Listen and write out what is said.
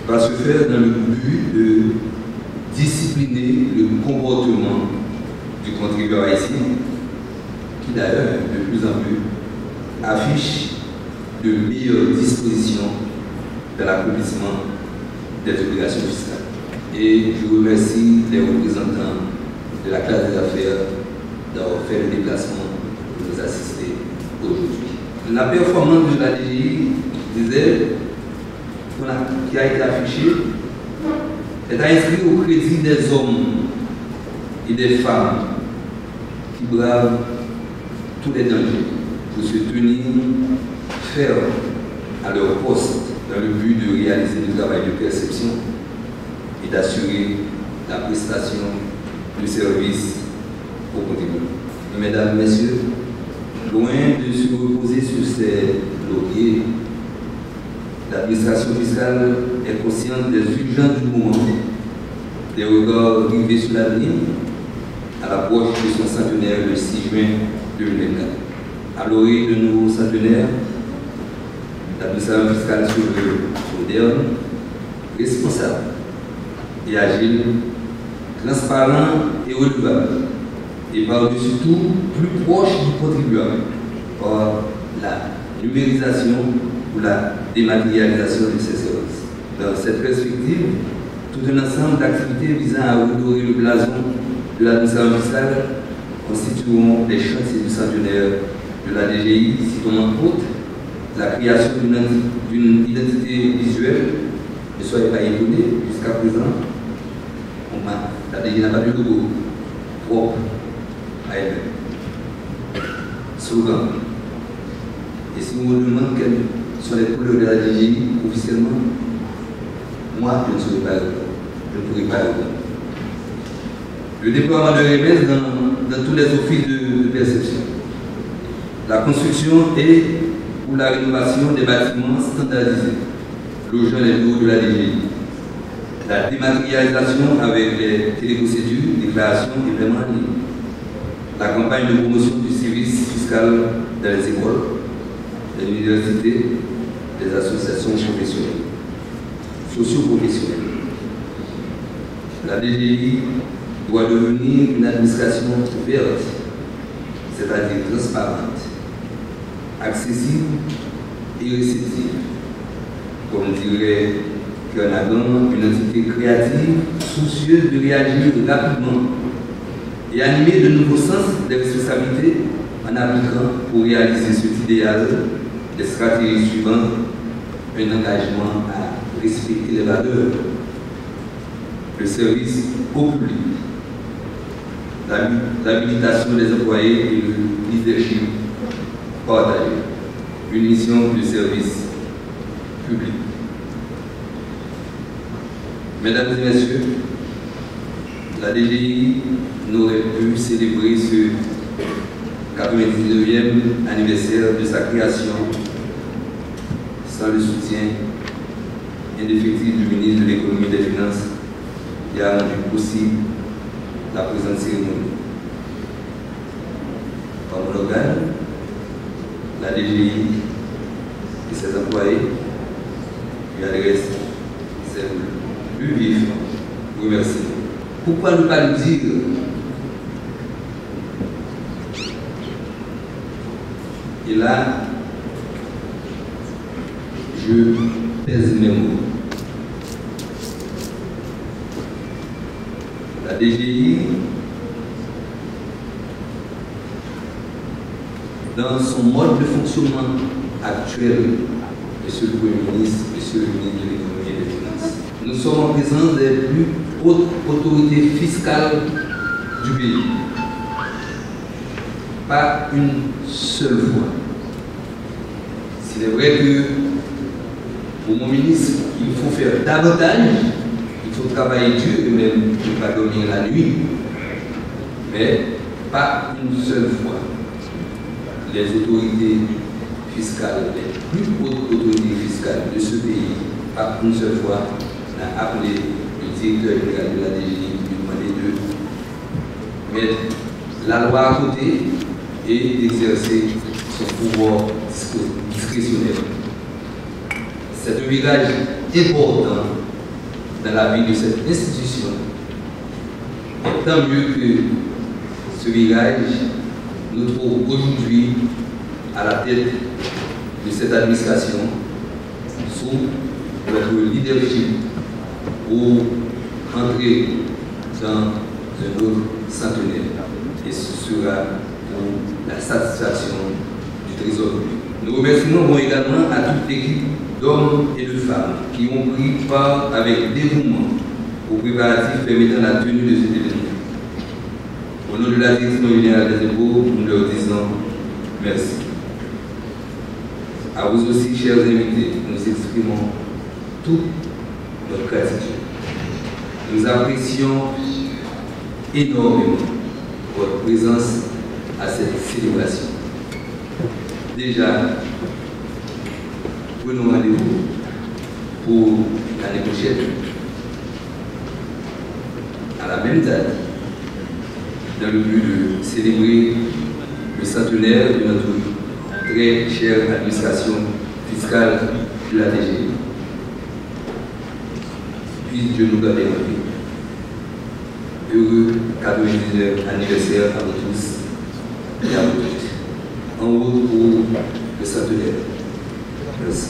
va se faire dans le but de discipliner le comportement du contribuable haïtien, qui d'ailleurs, de plus en plus, affiche de meilleures dispositions dans l'accomplissement des obligations fiscales. Et je remercie les représentants de la classe des affaires d'avoir fait le déplacement pour nous assister aujourd'hui. La performance de la DGI, disait, qui a été affichée, est inscrite au crédit des hommes et des femmes qui bravent tous les dangers pour se tenir fermes à leur poste dans le but de réaliser le travail de perception et d'assurer la prestation de services aux contribuables. Mesdames, Messieurs, loin de se reposer sur ses lauriers, l'administration fiscale est consciente des urgences du moment, des regards rivés sur l'avenir, à l'approche de son centenaire le 6 juin 2024. À l'orée de nouveaux centenaires, l'administration fiscale se veut moderne, responsable et agile, transparent et redevable, et par-dessus tout, plus proche du contribuable par la numérisation ou la dématérialisation de ces services. Dans cette perspective, tout un ensemble d'activités visant à redorer le blason de l'administration fiscale constitueront les chantiers du centenaire de la DGI, citons entre autres la création d'une identité visuelle. Ne soyez pas étonnés, jusqu'à présent, la DGI n'a pas de logo propre à elle-même. Slogan. Et si on me demande quelles sont les couleurs de la DGI officiellement, moi, je ne saurais pas répondre. Je ne pourrais pas répondre. Le déploiement de RMS dans tous les offices de perception. La construction et ou la rénovation des bâtiments standardisés, logeant les bureaux de la DGI. La dématérialisation avec les téléprocédures, déclarations et paiements en ligne. La campagne de promotion du service fiscal dans les écoles, les universités, les associations professionnelles, socio-professionnelles. La DGI doit devenir une administration ouverte, c'est-à-dire transparente, accessible et réceptive. Comme dirait Kernagan, une entité créative, soucieuse de réagir rapidement et animée de nouveaux sens de responsabilité en appliquant pour réaliser cet idéal des stratégies suivantes, un engagement à respecter les valeurs, le service au public, l'habilitation des employés et le leadership partagé, une mission de service public. Mesdames et Messieurs, la DGI n'aurait pu célébrer ce 99e anniversaire de sa création sans le soutien indéfectible du ministre de l'Économie et des Finances qui a rendu possible la présente cérémonie. Par mon organe, la DGI et ses employés lui adressent ses plus vifs remerciements. Pourquoi ne pas le dire? Et là, je pèse mes mots. La DGI, dans son mode de fonctionnement actuel, Monsieur le Premier ministre, Monsieur le ministre de l'Économie et des Finances, nous sommes en présence des plus hautes autorités fiscales du pays. Pas une seule fois. S'il est vrai que pour mon ministre, il faut faire davantage, il faut travailler dur et même ne pas dormir la nuit, mais pas une seule fois. Les autorités fiscales, les plus hautes autorités fiscales de ce pays, pas une seule fois, n'a appelé le directeur général de la DGI qui lui demandait de mettre la loi à côté et d'exercer son pouvoir discrétionnaire. C'est un virage important dans la vie de cette institution. Et tant mieux que ce virage nous trouve aujourd'hui à la tête de cette administration sous votre leadership pour entrer dans un autre centenaire. Et ce sera pour la satisfaction du Trésor. Nous remercions également à toute l'équipe d'hommes et de femmes qui ont pris part avec dévouement aux préparatifs permettant la tenue de cet événement. Au nom de la direction générale des impôts, nous leur disons merci. À vous aussi, chers invités, nous exprimons toute notre gratitude. Nous apprécions énormément votre présence à cette célébration. Déjà, prenons rendez-vous pour l'année prochaine, à la même date, dans le but de célébrer le centenaire de notre très chère administration fiscale de la DG. Puisse Dieu nous garder en vie. Heureux 99e anniversaire à vous tous et à vous toutes. En route pour le centenaire. Merci.